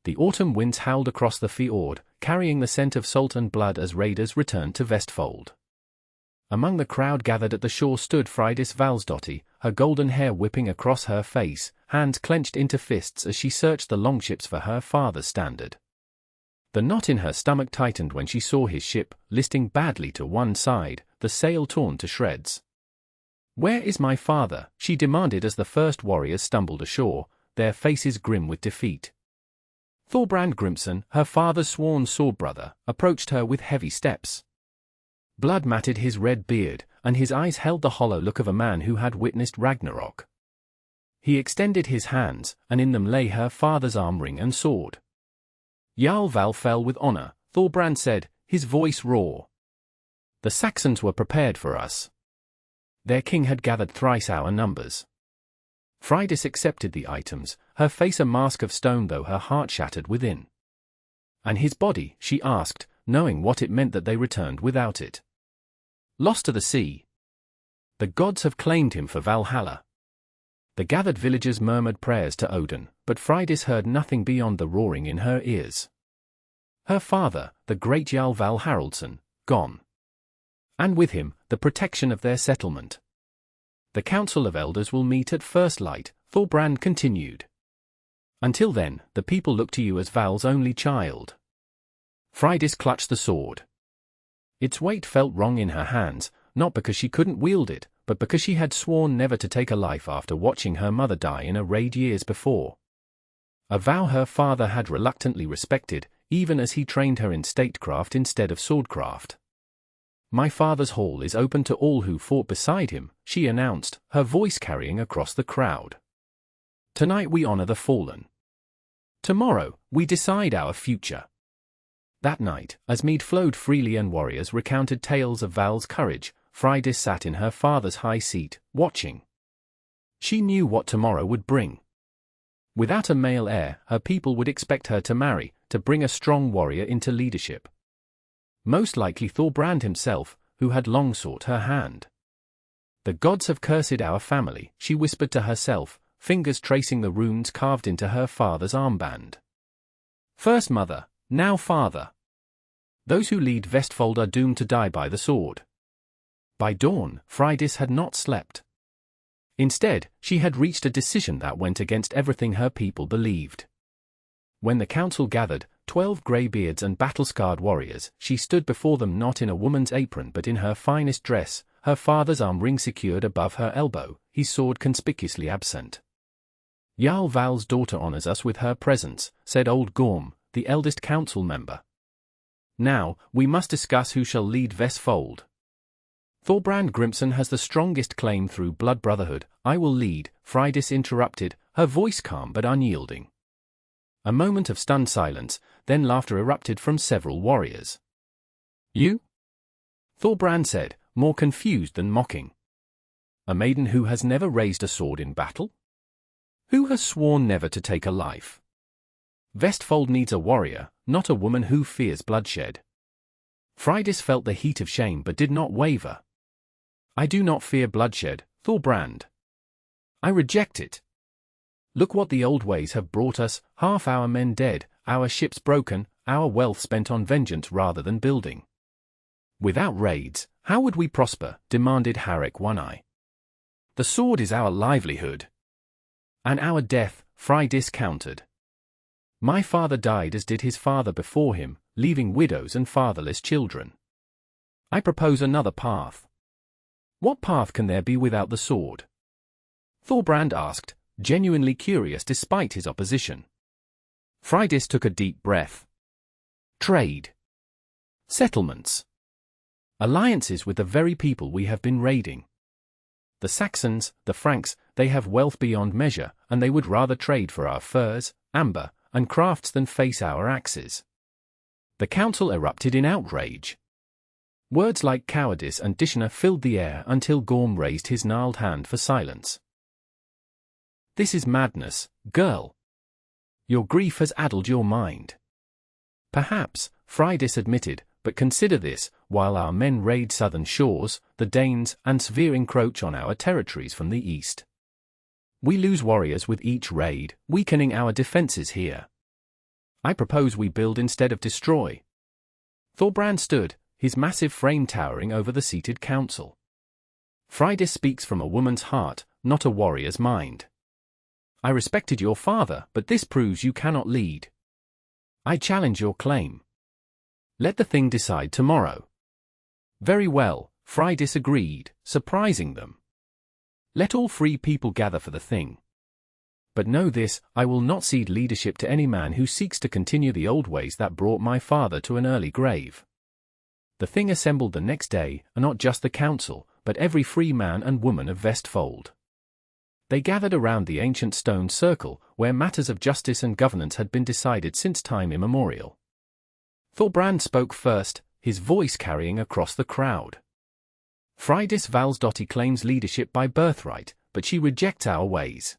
The autumn winds howled across the fjord, carrying the scent of salt and blood as raiders returned to Vestfold. Among the crowd gathered at the shore stood Freydis Valsdottir, her golden hair whipping across her face, hands clenched into fists as she searched the longships for her father's standard. The knot in her stomach tightened when she saw his ship, listing badly to one side, the sail torn to shreds. "Where is my father?" she demanded as the first warriors stumbled ashore, their faces grim with defeat. Thorbrand Grimson, her father's sworn sword brother, approached her with heavy steps. Blood matted his red beard, and his eyes held the hollow look of a man who had witnessed Ragnarok. He extended his hands, and in them lay her father's arm ring and sword. "Jarl Val fell with honor," Thorbrand said, his voice raw. "The Saxons were prepared for us. Their king had gathered thrice our numbers." Freydis accepted the items, her face a mask of stone though her heart shattered within. "And his body?" she asked, knowing what it meant that they returned without it. "Lost to the sea. The gods have claimed him for Valhalla." The gathered villagers murmured prayers to Odin, but Freydis heard nothing beyond the roaring in her ears. Her father, the great Jarl Val Haraldsson, gone. And with him, the protection of their settlement. "The Council of Elders will meet at first light," Thorbrand continued. "Until then, the people look to you as Val's only child." Freydis clutched the sword. Its weight felt wrong in her hands, not because she couldn't wield it, but because she had sworn never to take a life after watching her mother die in a raid years before. A vow her father had reluctantly respected, even as he trained her in statecraft instead of swordcraft. "My father's hall is open to all who fought beside him," she announced, her voice carrying across the crowd. "Tonight we honor the fallen. Tomorrow, we decide our future." That night, as mead flowed freely and warriors recounted tales of Val's courage, Freydis sat in her father's high seat, watching. She knew what tomorrow would bring. Without a male heir, her people would expect her to marry, to bring a strong warrior into leadership. Most likely Thorbrand himself, who had long sought her hand. "The gods have cursed our family," she whispered to herself, fingers tracing the runes carved into her father's armband. "First mother, now father. Those who lead Vestfold are doomed to die by the sword." By dawn, Freydis had not slept. Instead, she had reached a decision that went against everything her people believed. When the council gathered, 12 greybeards and battle-scarred warriors, she stood before them not in a woman's apron but in her finest dress, her father's arm ring secured above her elbow, his sword conspicuously absent. "Jarl Valsdottir honors us with her presence," said old Gorm, the eldest council member. "Now, we must discuss who shall lead Vestfold. Thorbrand Grimson has the strongest claim through blood brotherhood." "I will lead," Freydis interrupted, her voice calm but unyielding. A moment of stunned silence, then laughter erupted from several warriors. "You?" Thorbrand said, more confused than mocking. "A maiden who has never raised a sword in battle? Who has sworn never to take a life? Vestfold needs a warrior, not a woman who fears bloodshed." Freydis felt the heat of shame but did not waver. "I do not fear bloodshed, Thorbrand. I reject it. Look what the old ways have brought us, half our men dead, our ships broken, our wealth spent on vengeance rather than building. Without raids, how would we prosper?" demanded Harek One-Eye. "The sword is our livelihood." "And our death," Freydis countered. "My father died as did his father before him, leaving widows and fatherless children. I propose another path." "What path can there be without the sword?" Thorbrand asked, genuinely curious despite his opposition. Freydis took a deep breath. "Trade. Settlements. Alliances with the very people we have been raiding. The Saxons, the Franks, they have wealth beyond measure, and they would rather trade for our furs, amber, and crafts than face our axes." The council erupted in outrage. Words like cowardice and dishonor filled the air until Gorm raised his gnarled hand for silence. "This is madness, girl. Your grief has addled your mind." "Perhaps," Freydis admitted, "but consider this, while our men raid southern shores, the Danes and Svir encroach on our territories from the east. We lose warriors with each raid, weakening our defenses here. I propose we build instead of destroy. Thorbrand stood, his massive frame towering over the seated council. Freydis speaks from a woman's heart, not a warrior's mind. I respected your father, but this proves you cannot lead. I challenge your claim. Let the thing decide tomorrow. Very well, Freydis agreed, surprising them. Let all free people gather for the thing. But know this, I will not cede leadership to any man who seeks to continue the old ways that brought my father to an early grave. The thing assembled the next day, and not just the council, but every free man and woman of Vestfold. They gathered around the ancient stone circle, where matters of justice and governance had been decided since time immemorial. Thorbrand spoke first, his voice carrying across the crowd. Freydis Valsdottir claims leadership by birthright, but she rejects our ways.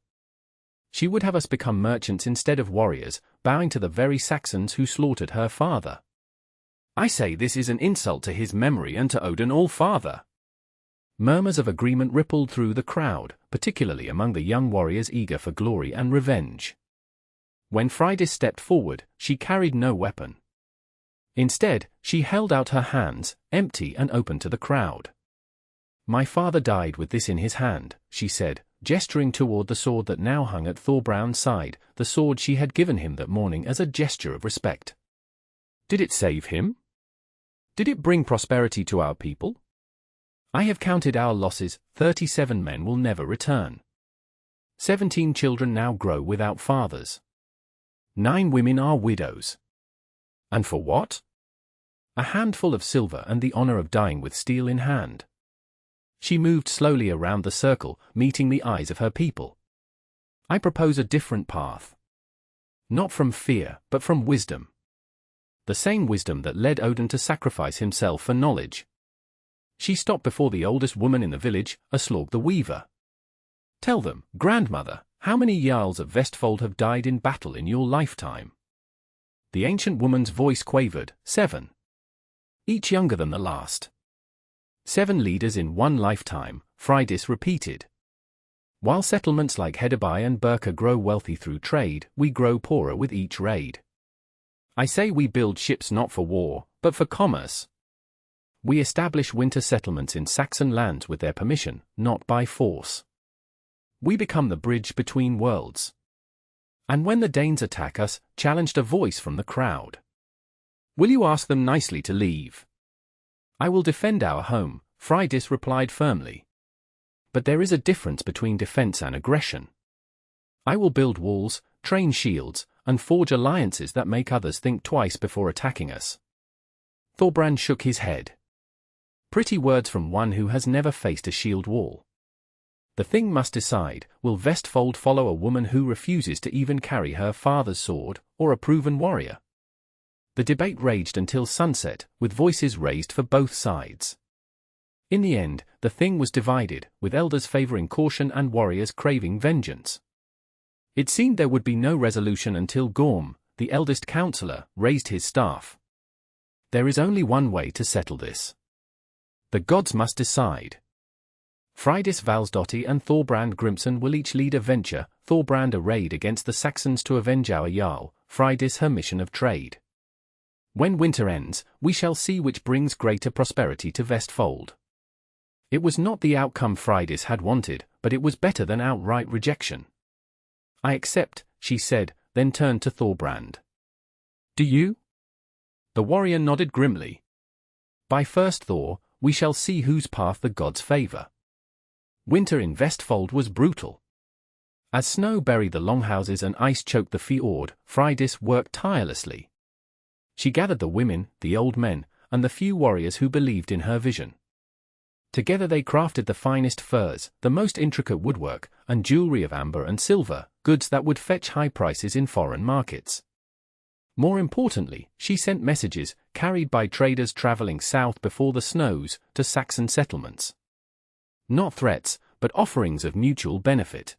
She would have us become merchants instead of warriors, bowing to the very Saxons who slaughtered her father. I say this is an insult to his memory and to Odin All-Father. Murmurs of agreement rippled through the crowd, particularly among the young warriors eager for glory and revenge. When Freydis stepped forward, she carried no weapon. Instead, she held out her hands, empty and open to the crowd. My father died with this in his hand, she said, gesturing toward the sword that now hung at Thorbrand's side, the sword she had given him that morning as a gesture of respect. Did it save him? Did it bring prosperity to our people? I have counted our losses, 37 men will never return. 17 children now grow without fathers. 9 women are widows. And for what? A handful of silver and the honor of dying with steel in hand. She moved slowly around the circle, meeting the eyes of her people. I propose a different path. Not from fear, but from wisdom. The same wisdom that led Odin to sacrifice himself for knowledge. She stopped before the oldest woman in the village, Aslaug the Weaver. Tell them, grandmother, how many Jarls of Vestfold have died in battle in your lifetime? The ancient woman's voice quavered, 7. Each younger than the last. 7 leaders in one lifetime, Freydis repeated. While settlements like Hedeby and Birka grow wealthy through trade, we grow poorer with each raid. I say we build ships not for war, but for commerce. We establish winter settlements in Saxon lands with their permission, not by force. We become the bridge between worlds. And when the Danes attack us, challenged a voice from the crowd. Will you ask them nicely to leave? I will defend our home, Freydis replied firmly. But there is a difference between defense and aggression. I will build walls, train shields, and forge alliances that make others think twice before attacking us. Thorbrand shook his head. Pretty words from one who has never faced a shield wall. The thing must decide, will Vestfold follow a woman who refuses to even carry her father's sword, or a proven warrior? The debate raged until sunset, with voices raised for both sides. In the end, the thing was divided, with elders favoring caution and warriors craving vengeance. It seemed there would be no resolution until Gorm, the eldest councillor, raised his staff. There is only one way to settle this. The gods must decide. Freydis Valsdottir and Thorbrand Grimson will each lead a venture, Thorbrand a raid against the Saxons to avenge our Jarl, Freydis her mission of trade. When winter ends, we shall see which brings greater prosperity to Vestfold. It was not the outcome Freydis had wanted, but it was better than outright rejection. I accept, she said, then turned to Thorbrand. Do you? The warrior nodded grimly. By first Thor, we shall see whose path the gods favor. Winter in Vestfold was brutal. As snow buried the longhouses and ice choked the fjord, Freydis worked tirelessly. She gathered the women, the old men, and the few warriors who believed in her vision. Together they crafted the finest furs, the most intricate woodwork, and jewelry of amber and silver, goods that would fetch high prices in foreign markets. More importantly, she sent messages, carried by traders traveling south before the snows, to Saxon settlements. Not threats, but offerings of mutual benefit.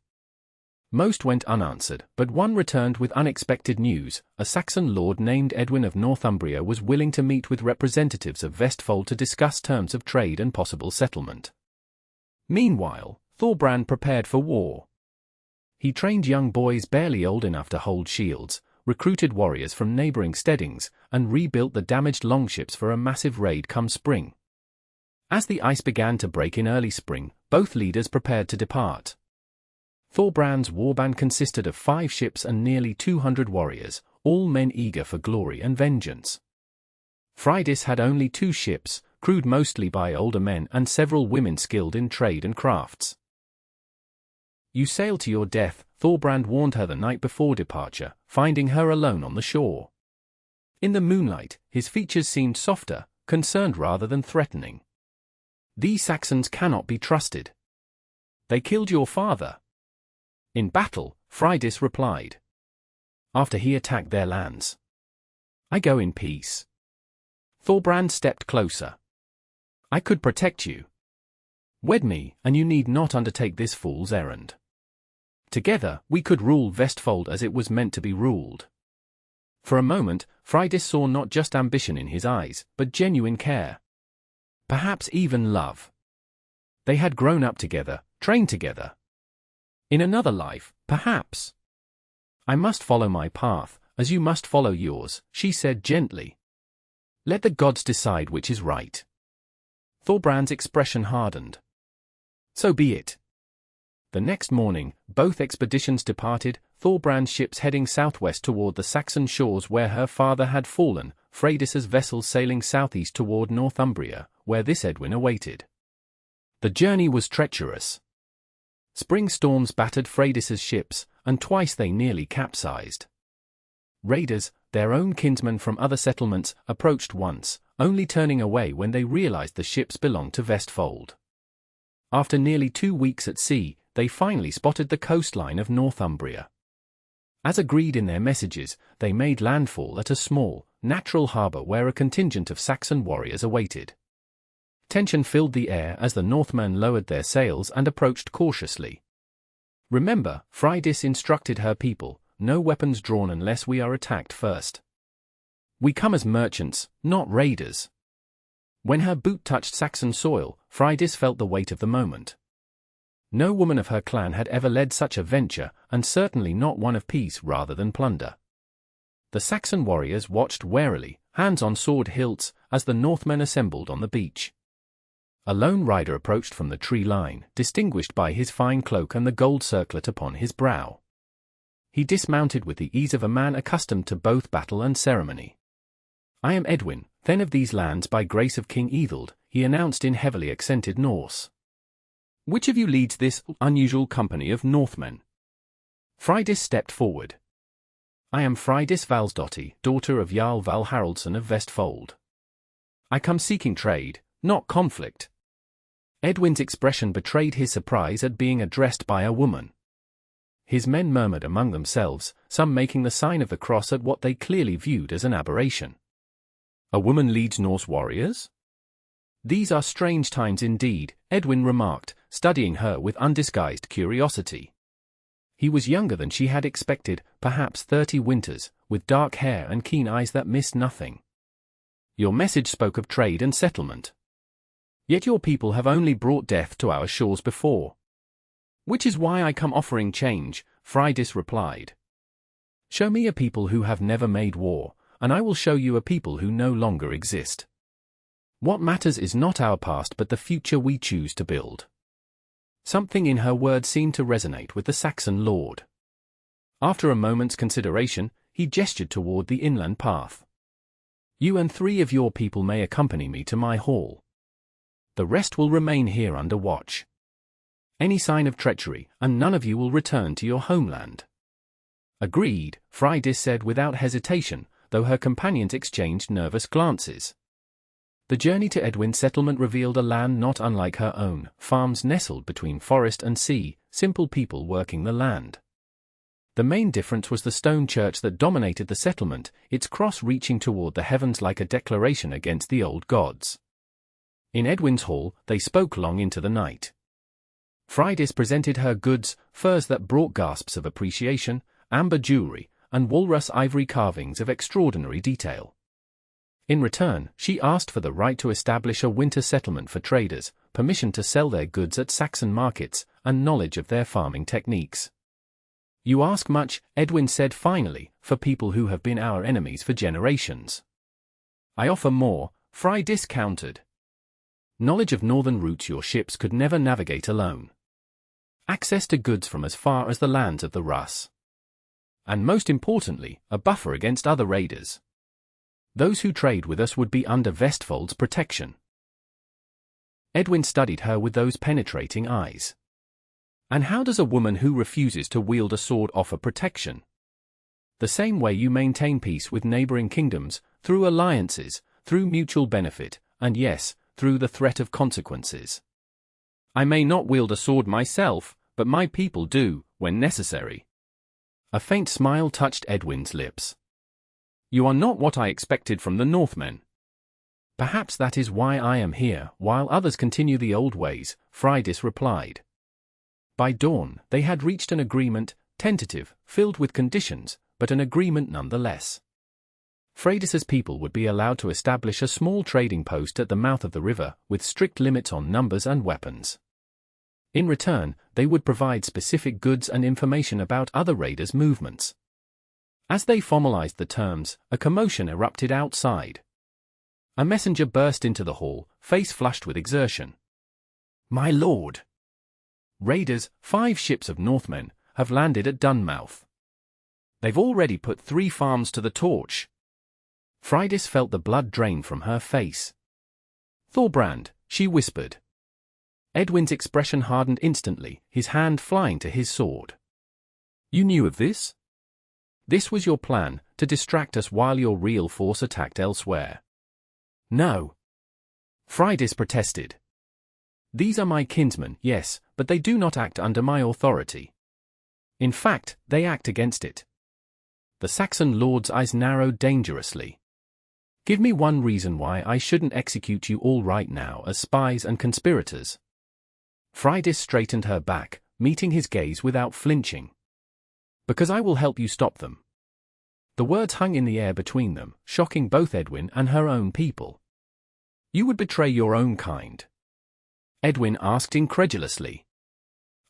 Most went unanswered, but one returned with unexpected news. A Saxon lord named Edwin of Northumbria was willing to meet with representatives of Vestfold to discuss terms of trade and possible settlement. Meanwhile, Thorbrand prepared for war. He trained young boys barely old enough to hold shields, recruited warriors from neighboring steadings, and rebuilt the damaged longships for a massive raid come spring. As the ice began to break in early spring, both leaders prepared to depart. Thorbrand's warband consisted of 5 ships and nearly 200 warriors, all men eager for glory and vengeance. Freydis had only 2 ships, crewed mostly by older men and several women skilled in trade and crafts. "You sail to your death," Thorbrand warned her the night before departure, finding her alone on the shore. In the moonlight, his features seemed softer, concerned rather than threatening. "These Saxons cannot be trusted. They killed your father." "In battle," Freydis replied. "After he attacked their lands. I go in peace." Thorbrand stepped closer. "I could protect you. Wed me, and you need not undertake this fool's errand. Together, we could rule Vestfold as it was meant to be ruled." For a moment, Freydis saw not just ambition in his eyes, but genuine care. Perhaps even love. They had grown up together, trained together. In another life, perhaps. "I must follow my path, as you must follow yours," she said gently. "Let the gods decide which is right." Thorbrand's expression hardened. "So be it." The next morning, both expeditions departed, Thorbrand's ships heading southwest toward the Saxon shores where her father had fallen, Freydis's vessels sailing southeast toward Northumbria, where this Edwin awaited. The journey was treacherous. Spring storms battered Freydis's ships, and twice they nearly capsized. Raiders, their own kinsmen from other settlements, approached once, only turning away when they realized the ships belonged to Vestfold. After nearly 2 weeks at sea, they finally spotted the coastline of Northumbria. As agreed in their messages, they made landfall at a small, natural harbor where a contingent of Saxon warriors awaited. Tension filled the air as the Northmen lowered their sails and approached cautiously. "Remember," Freydis instructed her people, "no weapons drawn unless we are attacked first. We come as merchants, not raiders." When her boot touched Saxon soil, Freydis felt the weight of the moment. No woman of her clan had ever led such a venture, and certainly not one of peace rather than plunder. The Saxon warriors watched warily, hands on sword hilts, as the Northmen assembled on the beach. A lone rider approached from the tree line, distinguished by his fine cloak and the gold circlet upon his brow. He dismounted with the ease of a man accustomed to both battle and ceremony. "I am Edwin, then of these lands by grace of King Ethelred," he announced in heavily accented Norse. "Which of you leads this unusual company of Northmen?" Freydis stepped forward. "I am Freydis Valsdottir, daughter of Jarl Val Haraldsson of Vestfold. I come seeking trade, not conflict." Edwin's expression betrayed his surprise at being addressed by a woman. His men murmured among themselves, some making the sign of the cross at what they clearly viewed as an aberration. "A woman leads Norse warriors? These are strange times indeed," Edwin remarked, studying her with undisguised curiosity. He was younger than she had expected, perhaps 30 winters, with dark hair and keen eyes that missed nothing. "Your message spoke of trade and settlement. Yet your people have only brought death to our shores before." "Which is why I come offering change," Freydis replied. "Show me a people who have never made war, and I will show you a people who no longer exist. What matters is not our past but the future we choose to build." Something in her words seemed to resonate with the Saxon lord. After a moment's consideration, he gestured toward the inland path. "You and 3 of your people may accompany me to my hall. The rest will remain here under watch. Any sign of treachery, and none of you will return to your homeland." "Agreed," Freydis said without hesitation, though her companions exchanged nervous glances. The journey to Edwin's settlement revealed a land not unlike her own, farms nestled between forest and sea, simple people working the land. The main difference was the stone church that dominated the settlement, its cross reaching toward the heavens like a declaration against the old gods. In Edwin's hall, they spoke long into the night. Freydis presented her goods, furs that brought gasps of appreciation, amber jewelry, and walrus ivory carvings of extraordinary detail. In return, she asked for the right to establish a winter settlement for traders, permission to sell their goods at Saxon markets, and knowledge of their farming techniques. You ask much, Edwin said finally, for people who have been our enemies for generations. I offer more, Freydis countered. Knowledge of northern routes your ships could never navigate alone. Access to goods from as far as the lands of the Rus. And most importantly, a buffer against other raiders. Those who trade with us would be under Vestfold's protection. Edwin studied her with those penetrating eyes. And how does a woman who refuses to wield a sword offer protection? The same way you maintain peace with neighboring kingdoms, through alliances, through mutual benefit, and yes, through the threat of consequences. I may not wield a sword myself, but my people do, when necessary. A faint smile touched Edwin's lips. You are not what I expected from the Northmen. Perhaps that is why I am here, while others continue the old ways, Freydis replied. By dawn, they had reached an agreement, tentative, filled with conditions, but an agreement nonetheless. Freydis's people would be allowed to establish a small trading post at the mouth of the river, with strict limits on numbers and weapons. In return, they would provide specific goods and information about other raiders' movements. As they formalized the terms, a commotion erupted outside. A messenger burst into the hall, face flushed with exertion. My lord! Raiders, 5 ships of Northmen, have landed at Dunmouth. They've already put 3 farms to the torch. Freydis felt the blood drain from her face. Thorbrand, she whispered. Edwin's expression hardened instantly, his hand flying to his sword. You knew of this? This was your plan, to distract us while your real force attacked elsewhere. No. Freydis protested. These are my kinsmen, yes, but they do not act under my authority. In fact, they act against it. The Saxon lord's eyes narrowed dangerously. Give me one reason why I shouldn't execute you all right now as spies and conspirators. Freydis straightened her back, meeting his gaze without flinching. Because I will help you stop them. The words hung in the air between them, shocking both Edwin and her own people. You would betray your own kind? Edwin asked incredulously.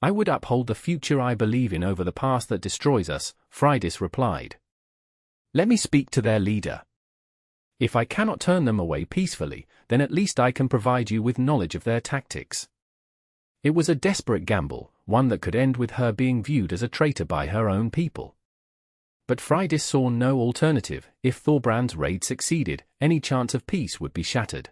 I would uphold the future I believe in over the past that destroys us, Freydis replied. Let me speak to their leader. If I cannot turn them away peacefully, then at least I can provide you with knowledge of their tactics. It was a desperate gamble, one that could end with her being viewed as a traitor by her own people. But Freydis saw no alternative. If Thorbrand's raid succeeded, any chance of peace would be shattered.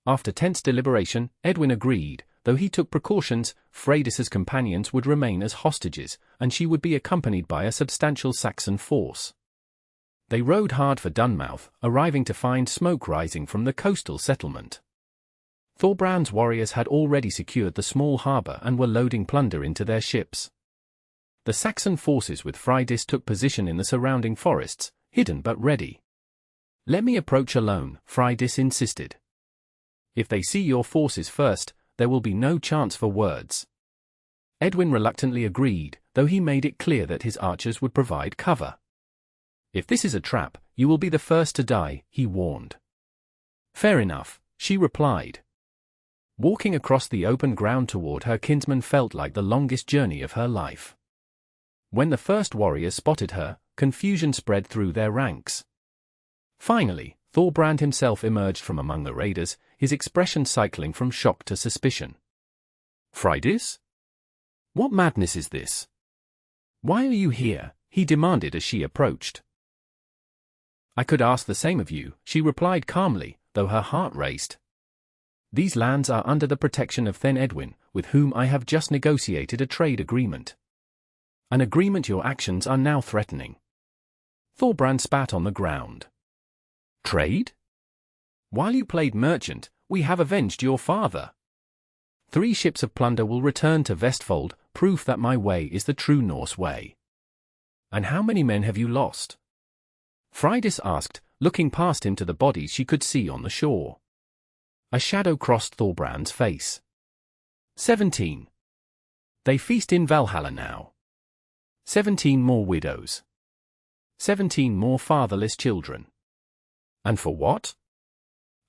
After tense deliberation, Edwin agreed. Though he took precautions, Freydis's companions would remain as hostages, and she would be accompanied by a substantial Saxon force. They rode hard for Dunmouth, arriving to find smoke rising from the coastal settlement. Thorbrand's warriors had already secured the small harbour and were loading plunder into their ships. The Saxon forces with Freydis took position in the surrounding forests, hidden but ready. Let me approach alone, Freydis insisted. If they see your forces first, there will be no chance for words. Edwin reluctantly agreed, though he made it clear that his archers would provide cover. If this is a trap, you will be the first to die, he warned. Fair enough, she replied. Walking across the open ground toward her kinsman felt like the longest journey of her life. When the first warriors spotted her, confusion spread through their ranks. Finally, Thorbrand himself emerged from among the raiders, his expression cycling from shock to suspicion. Freydis? What madness is this? Why are you here? He demanded as she approached. I could ask the same of you, she replied calmly, though her heart raced. These lands are under the protection of Then Edwin, with whom I have just negotiated a trade agreement. An agreement your actions are now threatening. Thorbrand spat on the ground. Trade? While you played merchant, we have avenged your father. 3 ships of plunder will return to Vestfold, proof that my way is the true Norse way. And how many men have you lost? Freydis asked, looking past him to the bodies she could see on the shore. A shadow crossed Thorbrand's face. 17. They feast in Valhalla now. 17 more widows. 17 more fatherless children. And for what?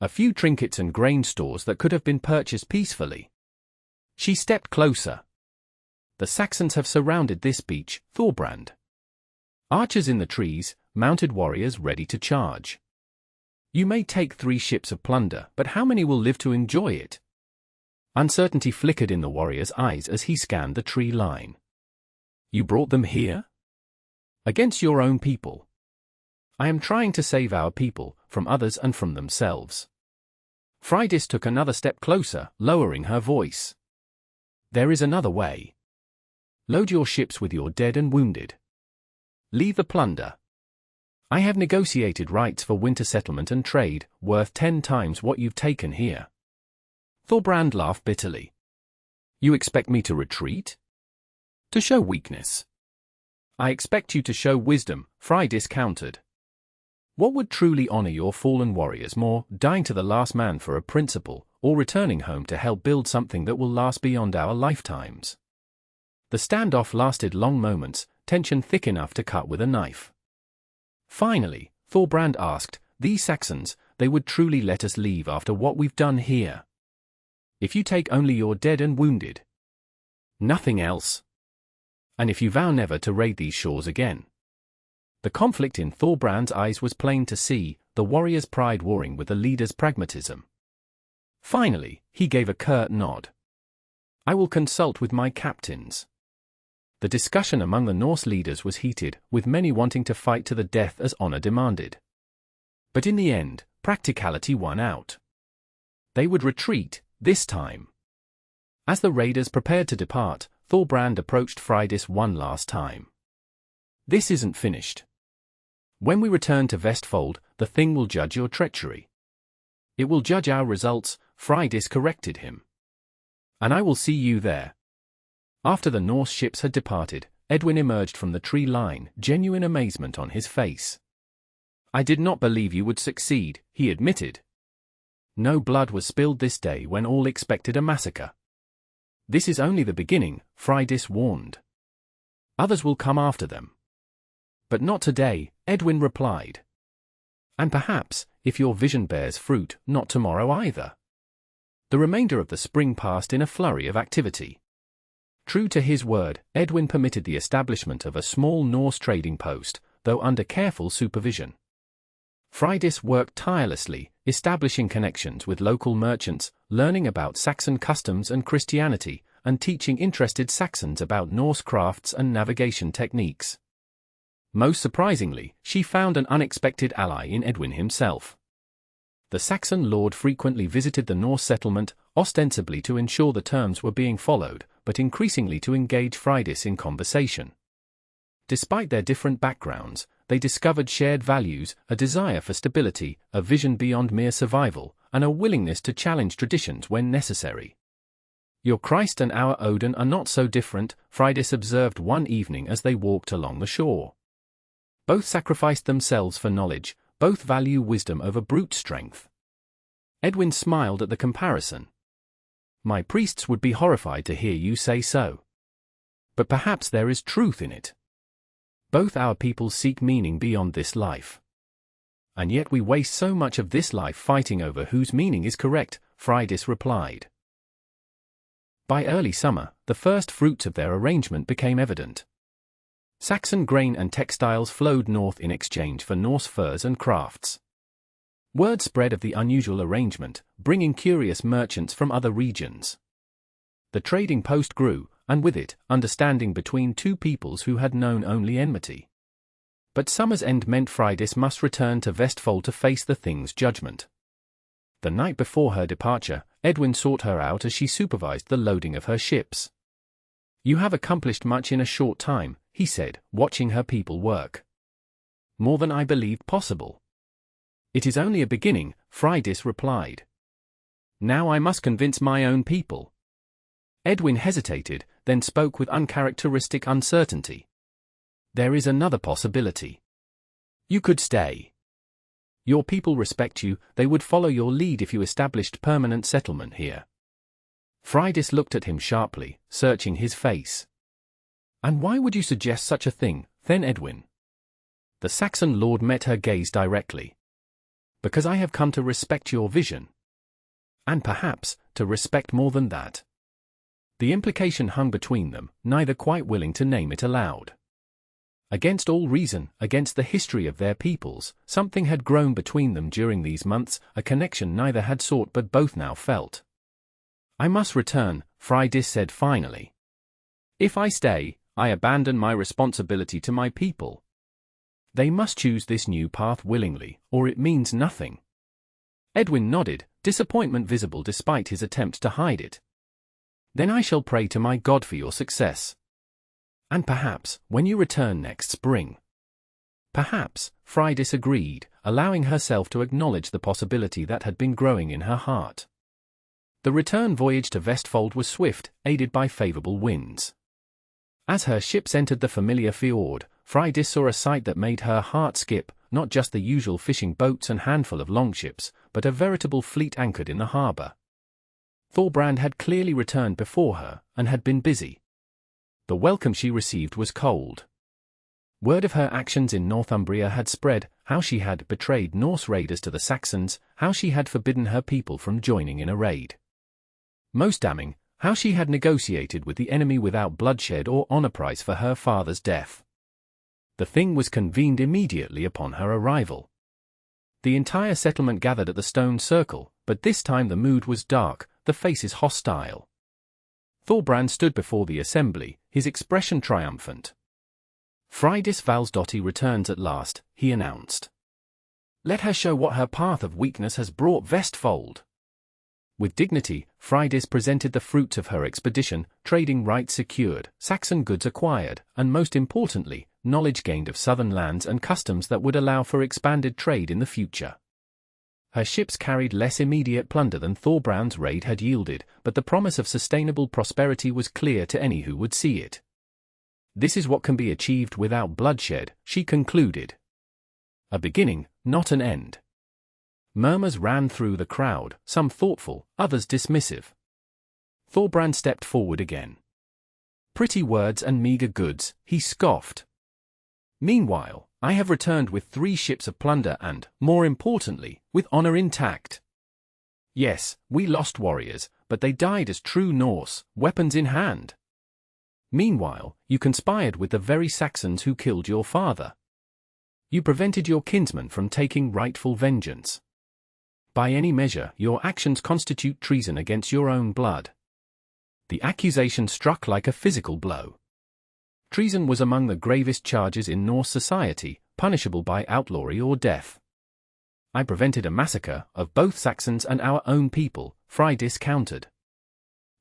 A few trinkets and grain stores that could have been purchased peacefully. She stepped closer. The Saxons have surrounded this beach, Thorbrand. Archers in the trees, mounted warriors ready to charge. You may take 3 ships of plunder, but how many will live to enjoy it? Uncertainty flickered in the warrior's eyes as he scanned the tree line. You brought them here? Against your own people. I am trying to save our people, from others and from themselves. Freydis took another step closer, lowering her voice. There is another way. Load your ships with your dead and wounded. Leave the plunder. I have negotiated rights for winter settlement and trade, worth 10 times what you've taken here. Thorbrand laughed bitterly. You expect me to retreat? To show weakness. I expect you to show wisdom, Freydis countered. What would truly honor your fallen warriors more, dying to the last man for a principle, or returning home to help build something that will last beyond our lifetimes? The standoff lasted long moments, tension thick enough to cut with a knife. Finally, Thorbrand asked, these Saxons, they would truly let us leave after what we've done here? If you take only your dead and wounded? Nothing else? And if you vow never to raid these shores again? The conflict in Thorbrand's eyes was plain to see, the warrior's pride warring with the leader's pragmatism. Finally, he gave a curt nod. I will consult with my captains. The discussion among the Norse leaders was heated, with many wanting to fight to the death as honor demanded. But in the end, practicality won out. They would retreat, this time. As the raiders prepared to depart, Thorbrand approached Freydis one last time. This isn't finished. When we return to Vestfold, the thing will judge your treachery. It will judge our results, Freydis corrected him. And I will see you there. After the Norse ships had departed, Edwin emerged from the tree line, genuine amazement on his face. I did not believe you would succeed, he admitted. No blood was spilled this day when all expected a massacre. This is only the beginning, Freydis warned. Others will come after them. But not today, Edwin replied. And perhaps, if your vision bears fruit, not tomorrow either. The remainder of the spring passed in a flurry of activity. True to his word, Edwin permitted the establishment of a small Norse trading post, though under careful supervision. Freydis worked tirelessly, establishing connections with local merchants, learning about Saxon customs and Christianity, and teaching interested Saxons about Norse crafts and navigation techniques. Most surprisingly, she found an unexpected ally in Edwin himself. The Saxon lord frequently visited the Norse settlement, ostensibly to ensure the terms were being followed, but increasingly to engage Freydis in conversation. Despite their different backgrounds, they discovered shared values, a desire for stability, a vision beyond mere survival, and a willingness to challenge traditions when necessary. Your Christ and our Odin are not so different, Freydis observed one evening as they walked along the shore. Both sacrificed themselves for knowledge, both value wisdom over brute strength. Edwin smiled at the comparison. My priests would be horrified to hear you say so. But perhaps there is truth in it. Both our peoples seek meaning beyond this life. And yet we waste so much of this life fighting over whose meaning is correct, Freydis replied. By early summer, the first fruits of their arrangement became evident. Saxon grain and textiles flowed north in exchange for Norse furs and crafts. Word spread of the unusual arrangement, bringing curious merchants from other regions. The trading post grew, and with it, understanding between two peoples who had known only enmity. But summer's end meant Freydis must return to Vestfold to face the thing's judgment. The night before her departure, Edwin sought her out as she supervised the loading of her ships. You have accomplished much in a short time, he said, watching her people work. More than I believed possible. It is only a beginning, Freydis replied. Now I must convince my own people. Edwin hesitated, then spoke with uncharacteristic uncertainty. There is another possibility. You could stay. Your people respect you, they would follow your lead if you established permanent settlement here. Freydis looked at him sharply, searching his face. And why would you suggest such a thing, then Edwin? The Saxon lord met her gaze directly. Because I have come to respect your vision. And perhaps, to respect more than that. The implication hung between them, neither quite willing to name it aloud. Against all reason, against the history of their peoples, something had grown between them during these months, a connection neither had sought but both now felt. "I must return," Freydis said finally. "If I stay, I abandon my responsibility to my people. They must choose this new path willingly, or it means nothing." Edwin nodded, disappointment visible despite his attempt to hide it. "Then I shall pray to my God for your success. And perhaps, when you return next spring." "Perhaps," Freydis agreed, allowing herself to acknowledge the possibility that had been growing in her heart. The return voyage to Vestfold was swift, aided by favorable winds. As her ships entered the familiar fjord, Freydis saw a sight that made her heart skip, not just the usual fishing boats and handful of longships, but a veritable fleet anchored in the harbour. Thorbrand had clearly returned before her, and had been busy. The welcome she received was cold. Word of her actions in Northumbria had spread, how she had betrayed Norse raiders to the Saxons, how she had forbidden her people from joining in a raid. Most damning, how she had negotiated with the enemy without bloodshed or honor price for her father's death. The thing was convened immediately upon her arrival. The entire settlement gathered at the stone circle, but this time the mood was dark, the faces hostile. Thorbrand stood before the assembly, his expression triumphant. "Freydis Valsdottir returns at last," he announced. "Let her show what her path of weakness has brought Vestfold." With dignity, Freydis presented the fruits of her expedition, trading rights secured, Saxon goods acquired, and most importantly, knowledge gained of southern lands and customs that would allow for expanded trade in the future. Her ships carried less immediate plunder than Thorbrand's raid had yielded, but the promise of sustainable prosperity was clear to any who would see it. "This is what can be achieved without bloodshed," she concluded. "A beginning, not an end." Murmurs ran through the crowd, some thoughtful, others dismissive. Thorbrand stepped forward again. "Pretty words and meager goods," he scoffed. "Meanwhile, I have returned with 3 ships of plunder and, more importantly, with honor intact. Yes, we lost warriors, but they died as true Norse, weapons in hand. Meanwhile, you conspired with the very Saxons who killed your father. You prevented your kinsmen from taking rightful vengeance. By any measure, your actions constitute treason against your own blood." The accusation struck like a physical blow. Treason was among the gravest charges in Norse society, punishable by outlawry or death. "I prevented a massacre of both Saxons and our own people," Freydis countered.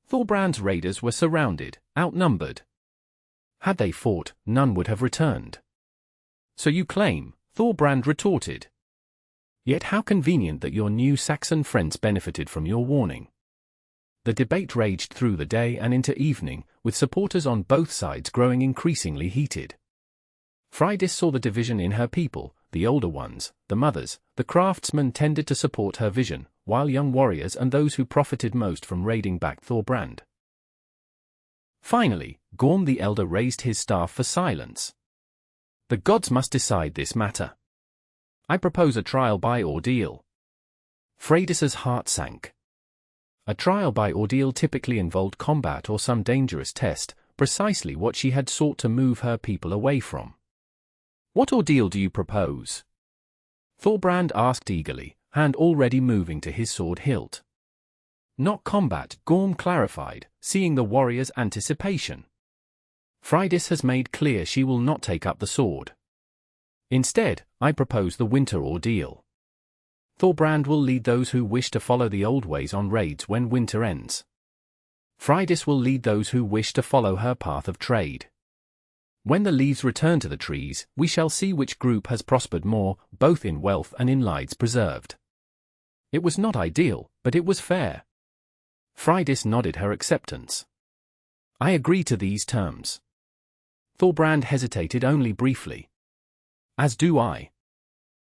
Thorbrand's raiders were surrounded, outnumbered. Had they fought, none would have returned. "So you claim," Thorbrand retorted. "Yet how convenient that your new Saxon friends benefited from your warning." The debate raged through the day and into evening, with supporters on both sides growing increasingly heated. Freydis saw the division in her people, the older ones, the mothers, the craftsmen tended to support her vision, while young warriors and those who profited most from raiding back Thorbrand. Finally, Gorm the Elder raised his staff for silence. "The gods must decide this matter. I propose a trial by ordeal." Freydis's heart sank. A trial by ordeal typically involved combat or some dangerous test, precisely what she had sought to move her people away from. "What ordeal do you propose?" Thorbrand asked eagerly, hand already moving to his sword hilt. "Not combat," Gorm clarified, seeing the warrior's anticipation. "Freydis has made clear she will not take up the sword. Instead, I propose the winter ordeal. Thorbrand will lead those who wish to follow the old ways on raids when winter ends. Freydis will lead those who wish to follow her path of trade. When the leaves return to the trees, we shall see which group has prospered more, both in wealth and in lives preserved." It was not ideal, but it was fair. Freydis nodded her acceptance. "I agree to these terms." Thorbrand hesitated only briefly. "As do I.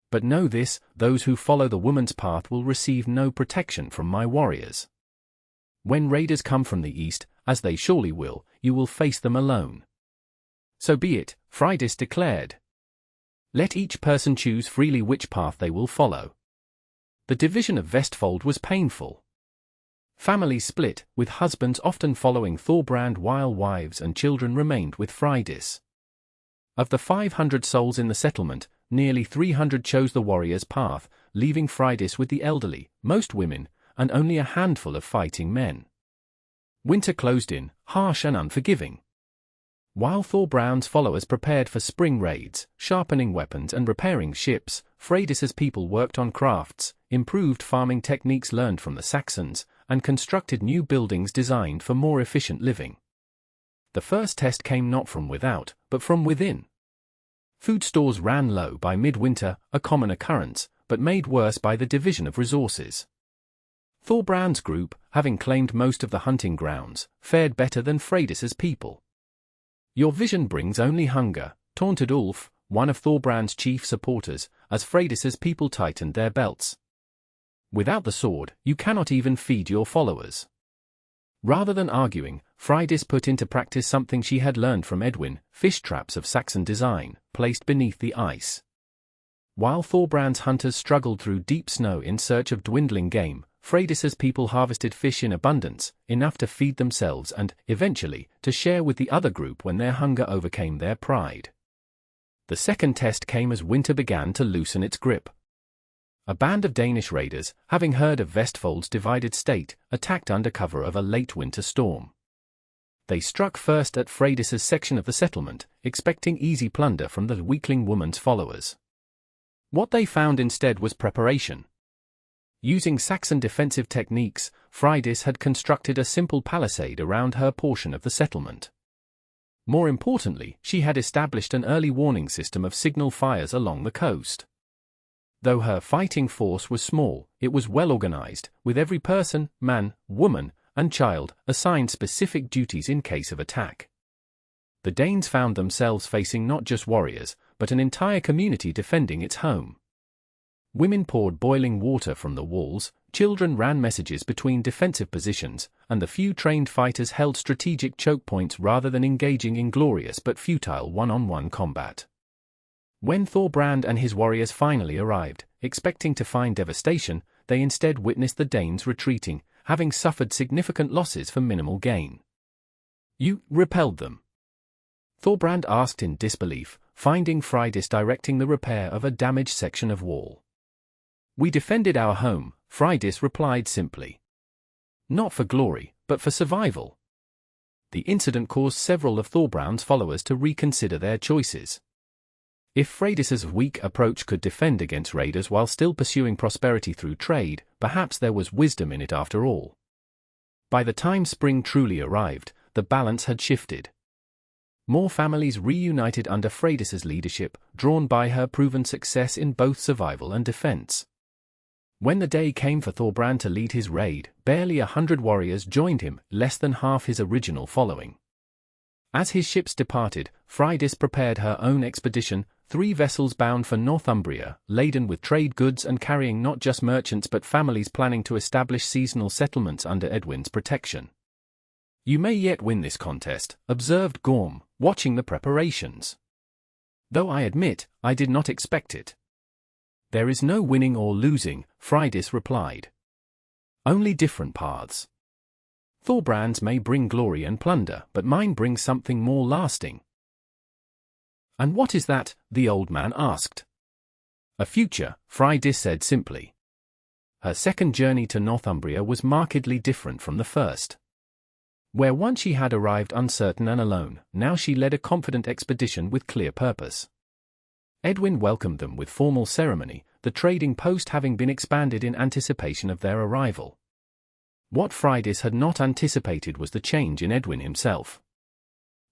But know this, those who follow the woman's path will receive no protection from my warriors. When raiders come from the east, as they surely will, you will face them alone." "So be it," Freydis declared. "Let each person choose freely which path they will follow." The division of Vestfold was painful. Families split, with husbands often following Thorbrand while wives and children remained with Freydis. Of the 500 souls in the settlement, nearly 300 chose the warrior's path, leaving Freydis with the elderly, most women, and only a handful of fighting men. Winter closed in, harsh and unforgiving. While Thorbrand's followers prepared for spring raids, sharpening weapons and repairing ships, Freydis's people worked on crafts, improved farming techniques learned from the Saxons, and constructed new buildings designed for more efficient living. The first test came not from without, but from within. Food stores ran low by midwinter, a common occurrence, but made worse by the division of resources. Thorbrand's group, having claimed most of the hunting grounds, fared better than Freydis's people. "Your vision brings only hunger," taunted Ulf, one of Thorbrand's chief supporters, as Freydis's people tightened their belts. "Without the sword, you cannot even feed your followers." Rather than arguing, Freydis put into practice something she had learned from Edwin: fish traps of Saxon design, placed beneath the ice. While Thorbrand's hunters struggled through deep snow in search of dwindling game, Freydis's people harvested fish in abundance, enough to feed themselves and, eventually, to share with the other group when their hunger overcame their pride. The second test came as winter began to loosen its grip. A band of Danish raiders, having heard of Vestfold's divided state, attacked under cover of a late winter storm. They struck first at Freydis's section of the settlement, expecting easy plunder from the weakling woman's followers. What they found instead was preparation. Using Saxon defensive techniques, Freydis had constructed a simple palisade around her portion of the settlement. More importantly, she had established an early warning system of signal fires along the coast. Though her fighting force was small, it was well organized, with every person, man, woman, and child assigned specific duties in case of attack. The Danes found themselves facing not just warriors, but an entire community defending its home. Women poured boiling water from the walls, children ran messages between defensive positions, and the few trained fighters held strategic choke points rather than engaging in glorious but futile one-on-one combat. When Thorbrand and his warriors finally arrived, expecting to find devastation, they instead witnessed the Danes retreating, having suffered significant losses for minimal gain. "You repelled them?" Thorbrand asked in disbelief, finding Freydis directing the repair of a damaged section of wall. "We defended our home," Freydis replied simply. "Not for glory, but for survival." The incident caused several of Thorbrand's followers to reconsider their choices. If Freydis's weak approach could defend against raiders while still pursuing prosperity through trade, perhaps there was wisdom in it after all. By the time spring truly arrived, the balance had shifted. More families reunited under Freydis's leadership, drawn by her proven success in both survival and defense. When the day came for Thorbrand to lead his raid, barely 100 warriors joined him, less than half his original following. As his ships departed, Freydis prepared her own expedition, 3 vessels bound for Northumbria, laden with trade goods and carrying not just merchants but families planning to establish seasonal settlements under Edwin's protection. "You may yet win this contest," observed Gorm, watching the preparations. "Though I admit, I did not expect it." "There is no winning or losing," Freydis replied. "Only different paths. Thorbrand's may bring glory and plunder, but mine brings something more lasting." "And what is that?" the old man asked. "A future," Freydis said simply. Her second journey to Northumbria was markedly different from the first. Where once she had arrived uncertain and alone, now she led a confident expedition with clear purpose. Edwin welcomed them with formal ceremony, the trading post having been expanded in anticipation of their arrival. What Freydis had not anticipated was the change in Edwin himself.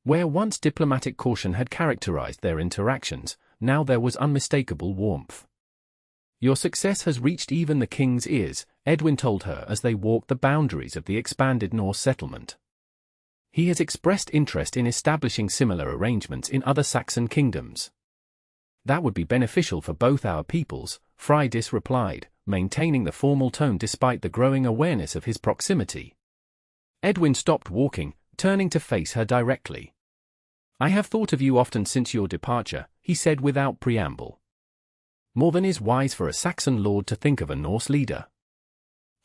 Where once diplomatic caution had characterized their interactions, now there was unmistakable warmth. "Your success has reached even the king's ears," Edwin told her as they walked the boundaries of the expanded Norse settlement. "He has expressed interest in establishing similar arrangements in other Saxon kingdoms." "That would be beneficial for both our peoples," Freydis replied, maintaining the formal tone despite the growing awareness of his proximity. Edwin stopped walking, turning to face her directly. "I have thought of you often since your departure," he said without preamble. "More than is wise for a Saxon lord to think of a Norse leader."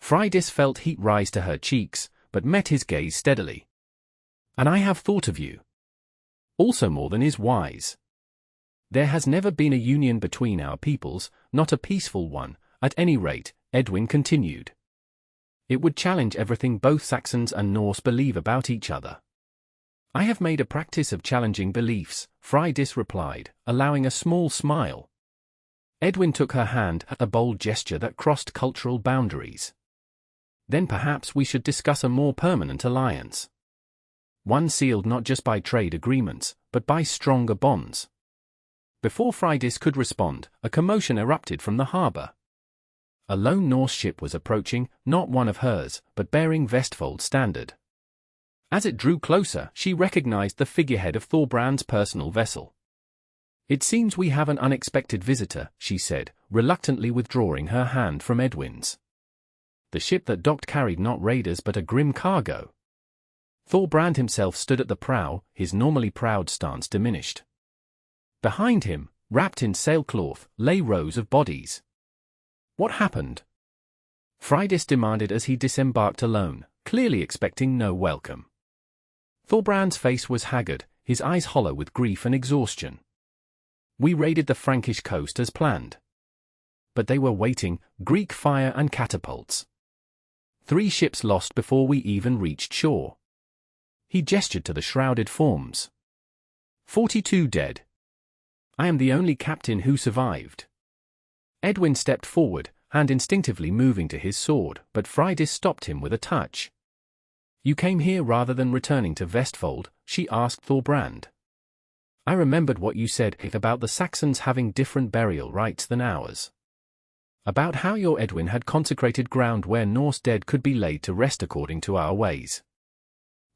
Freydis felt heat rise to her cheeks, but met his gaze steadily. And I have thought of you. Also more than is wise. There has never been a union between our peoples, not a peaceful one, at any rate, Edwin continued. It would challenge everything both Saxons and Norse believe about each other. I have made a practice of challenging beliefs, Freydis replied, allowing a small smile. Edwin took her hand, a bold gesture that crossed cultural boundaries. Then perhaps we should discuss a more permanent alliance. One sealed not just by trade agreements, but by stronger bonds. Before Freydis could respond, a commotion erupted from the harbour. A lone Norse ship was approaching, not one of hers, but bearing Vestfold standard. As it drew closer, she recognized the figurehead of Thorbrand's personal vessel. It seems we have an unexpected visitor, she said, reluctantly withdrawing her hand from Edwin's. The ship that docked carried not raiders but a grim cargo. Thorbrand himself stood at the prow, his normally proud stance diminished. Behind him, wrapped in sailcloth, lay rows of bodies. What happened? Freydis demanded as he disembarked alone, clearly expecting no welcome. Thorbrand's face was haggard, his eyes hollow with grief and exhaustion. We raided the Frankish coast as planned. But they were waiting, Greek fire and catapults. 3 ships lost before we even reached shore. He gestured to the shrouded forms. 42 dead. I am the only captain who survived. Edwin stepped forward, hand instinctively moving to his sword, but Freydis stopped him with a touch. You came here rather than returning to Vestfold, she asked Thorbrand. I remembered what you said about the Saxons having different burial rites than ours. About how your Edwin had consecrated ground where Norse dead could be laid to rest according to our ways.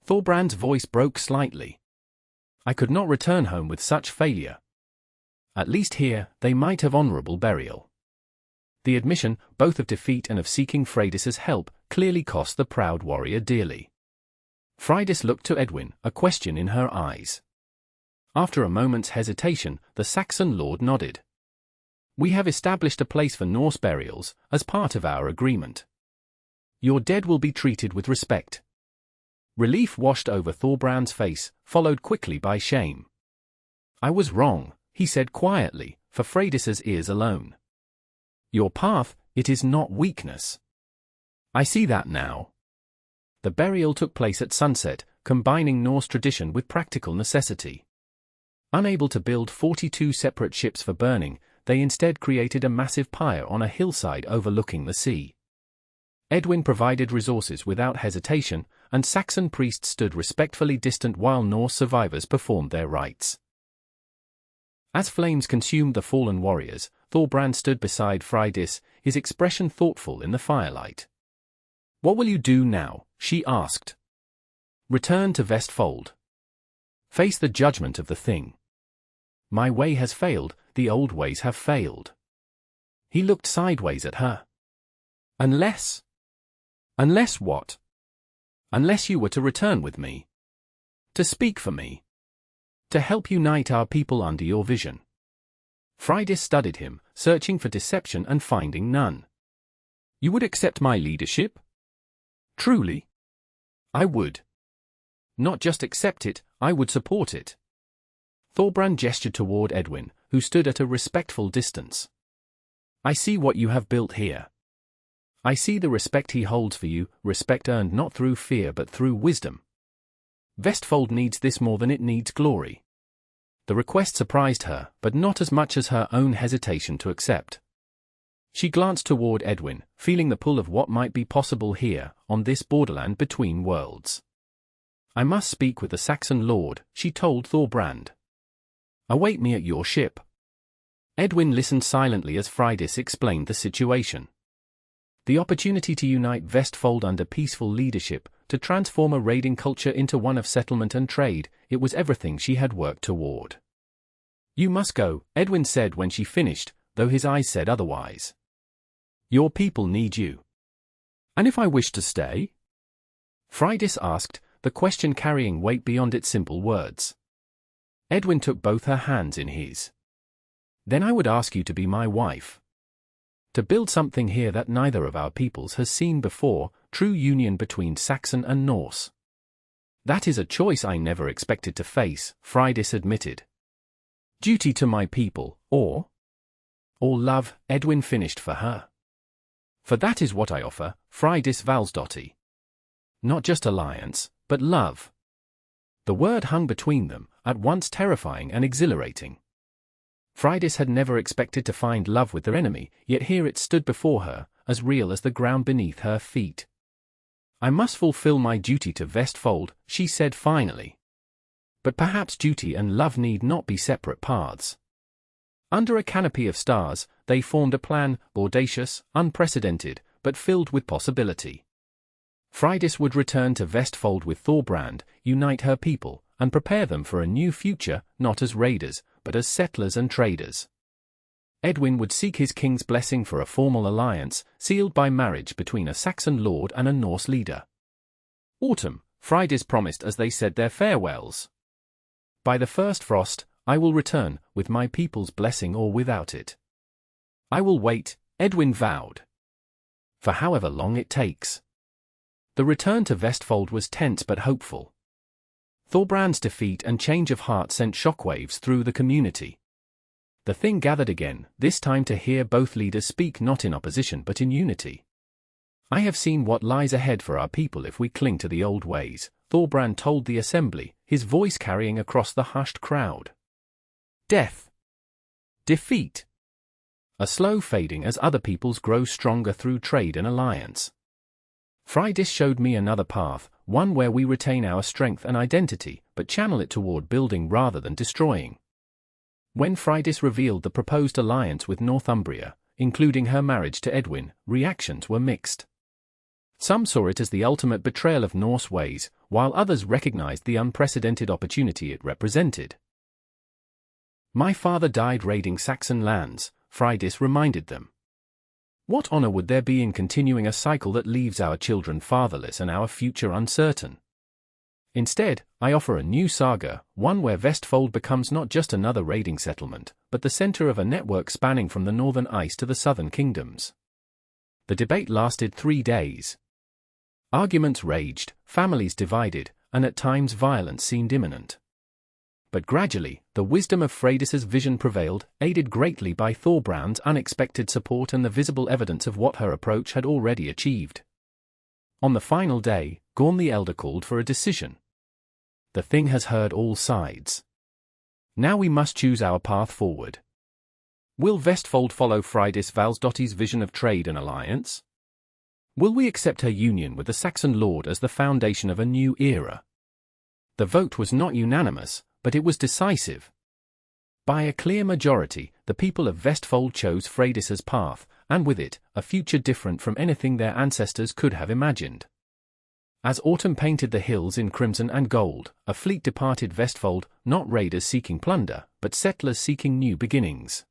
Thorbrand's voice broke slightly. I could not return home with such failure. At least here, they might have honorable burial. The admission, both of defeat and of seeking Freydis's help, clearly cost the proud warrior dearly. Freydis looked to Edwin, a question in her eyes. After a moment's hesitation, the Saxon lord nodded. We have established a place for Norse burials, as part of our agreement. Your dead will be treated with respect. Relief washed over Thorbrand's face, followed quickly by shame. I was wrong, he said quietly, for Freydis's ears alone. Your path, it is not weakness. I see that now. The burial took place at sunset, combining Norse tradition with practical necessity. Unable to build 42 separate ships for burning, they instead created a massive pyre on a hillside overlooking the sea. Edwin provided resources without hesitation, and Saxon priests stood respectfully distant while Norse survivors performed their rites. As flames consumed the fallen warriors, Thorbrand stood beside Freydis, his expression thoughtful in the firelight. What will you do now? She asked. Return to Vestfold. Face the judgment of the thing. My way has failed, the old ways have failed. He looked sideways at her. Unless what? Unless you were to return with me. To speak for me. To help unite our people under your vision. Freydis studied him, searching for deception and finding none. You would accept my leadership? Truly? I would. Not just accept it, I would support it. Thorbrand gestured toward Edwin, who stood at a respectful distance. I see what you have built here. I see the respect he holds for you, respect earned not through fear but through wisdom. Vestfold needs this more than it needs glory. The request surprised her, but not as much as her own hesitation to accept. She glanced toward Edwin, feeling the pull of what might be possible here, on this borderland between worlds. I must speak with the Saxon lord, she told Thorbrand. Await me at your ship. Edwin listened silently as Freydis explained the situation. The opportunity to unite Vestfold under peaceful leadership, to transform a raiding culture into one of settlement and trade, it was everything she had worked toward. You must go, Edwin said when she finished, though his eyes said otherwise. Your people need you. And if I wish to stay? Freydis asked, the question carrying weight beyond its simple words. Edwin took both her hands in his. Then I would ask you to be my wife. To build something here that neither of our peoples has seen before, true union between Saxon and Norse. That is a choice I never expected to face, Freydis admitted. Duty to my people, or love, Edwin finished for her. For that is what I offer, Freydis Valsdottir. Not just alliance, but love. The word hung between them, at once terrifying and exhilarating. Freydis had never expected to find love with their enemy, yet here it stood before her, as real as the ground beneath her feet. I must fulfill my duty to Vestfold, she said finally. But perhaps duty and love need not be separate paths. Under a canopy of stars, they formed a plan, audacious, unprecedented, but filled with possibility. Freydis would return to Vestfold with Thorbrand, unite her people, and prepare them for a new future, not as raiders, but as settlers and traders. Edwin would seek his king's blessing for a formal alliance, sealed by marriage between a Saxon lord and a Norse leader. Autumn, Freydis promised as they said their farewells. By the first frost, I will return, with my people's blessing or without it. I will wait, Edwin vowed. For however long it takes. The return to Vestfold was tense but hopeful. Thorbrand's defeat and change of heart sent shockwaves through the community. The thing gathered again, this time to hear both leaders speak not in opposition but in unity. I have seen what lies ahead for our people if we cling to the old ways, Thorbrand told the assembly, his voice carrying across the hushed crowd. Death. Defeat. A slow fading as other peoples grow stronger through trade and alliance. Freydis showed me another path, one where we retain our strength and identity, but channel it toward building rather than destroying. When Freydis revealed the proposed alliance with Northumbria, including her marriage to Edwin, reactions were mixed. Some saw it as the ultimate betrayal of Norse ways, while others recognized the unprecedented opportunity it represented. My father died raiding Saxon lands, Freydis reminded them. What honor would there be in continuing a cycle that leaves our children fatherless and our future uncertain? Instead, I offer a new saga, one where Vestfold becomes not just another raiding settlement, but the center of a network spanning from the northern ice to the southern kingdoms. The debate lasted 3 days. Arguments raged, families divided, and at times violence seemed imminent. But gradually, the wisdom of Freydis's vision prevailed, aided greatly by Thorbrand's unexpected support and the visible evidence of what her approach had already achieved. On the final day, Gorm the Elder called for a decision. The thing has heard all sides. Now we must choose our path forward. Will Vestfold follow Freydis Valsdottir's vision of trade and alliance? Will we accept her union with the Saxon lord as the foundation of a new era? The vote was not unanimous, but it was decisive. By a clear majority, the people of Vestfold chose Freydis's path, and with it, a future different from anything their ancestors could have imagined. As autumn painted the hills in crimson and gold, a fleet departed Vestfold, not raiders seeking plunder, but settlers seeking new beginnings.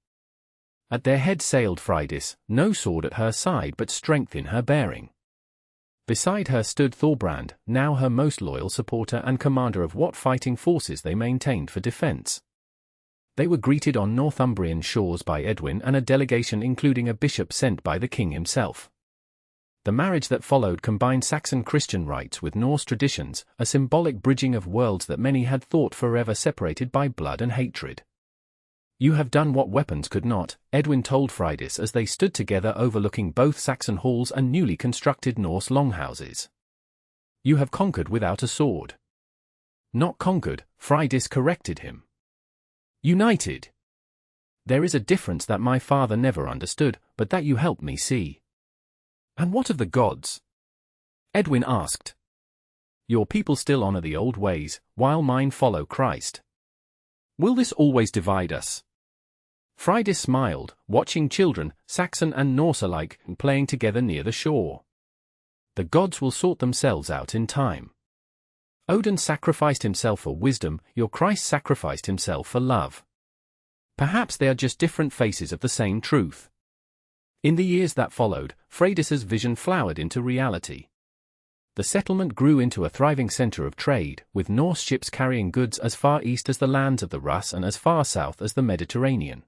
At their head sailed Freydis, no sword at her side but strength in her bearing. Beside her stood Thorbrand, now her most loyal supporter and commander of what fighting forces they maintained for defense. They were greeted on Northumbrian shores by Edwin and a delegation including a bishop sent by the king himself. The marriage that followed combined Saxon Christian rites with Norse traditions, a symbolic bridging of worlds that many had thought forever separated by blood and hatred. You have done what weapons could not, Edwin told Freydis as they stood together overlooking both Saxon halls and newly constructed Norse longhouses. You have conquered without a sword. Not conquered, Freydis corrected him. United. There is a difference that my father never understood, but that you helped me see. And what of the gods? Edwin asked. Your people still honor the old ways, while mine follow Christ. Will this always divide us? Freydis smiled, watching children, Saxon and Norse alike, playing together near the shore. The gods will sort themselves out in time. Odin sacrificed himself for wisdom, your Christ sacrificed himself for love. Perhaps they are just different faces of the same truth. In the years that followed, Freydis's vision flowered into reality. The settlement grew into a thriving center of trade, with Norse ships carrying goods as far east as the lands of the Rus and as far south as the Mediterranean.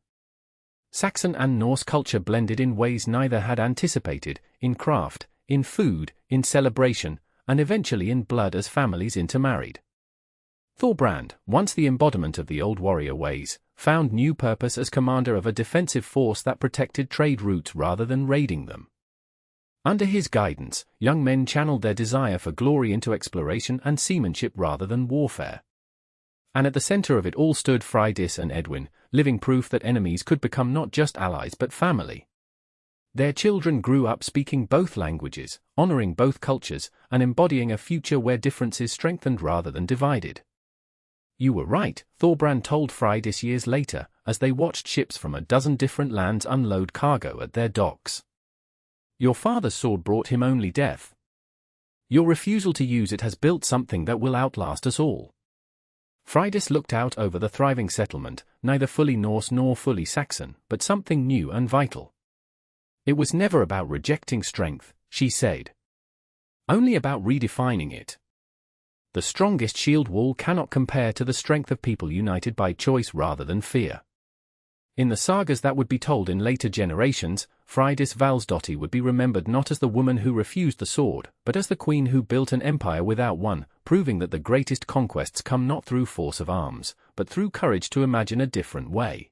Saxon and Norse culture blended in ways neither had anticipated, in craft, in food, in celebration, and eventually in blood as families intermarried. Thorbrand, once the embodiment of the old warrior ways, found new purpose as commander of a defensive force that protected trade routes rather than raiding them. Under his guidance, young men channeled their desire for glory into exploration and seamanship rather than warfare. And at the center of it all stood Freydis and Edwin, living proof that enemies could become not just allies but family. Their children grew up speaking both languages, honoring both cultures, and embodying a future where differences strengthened rather than divided. "You were right," Thorbrand told Freydis years later, as they watched ships from a dozen different lands unload cargo at their docks. "Your father's sword brought him only death. Your refusal to use it has built something that will outlast us all." Freydis looked out over the thriving settlement, neither fully Norse nor fully Saxon, but something new and vital. "It was never about rejecting strength," she said. "Only about redefining it. The strongest shield wall cannot compare to the strength of people united by choice rather than fear." In the sagas that would be told in later generations, Freydis Valsdottir would be remembered not as the woman who refused the sword, but as the queen who built an empire without one, proving that the greatest conquests come not through force of arms, but through courage to imagine a different way.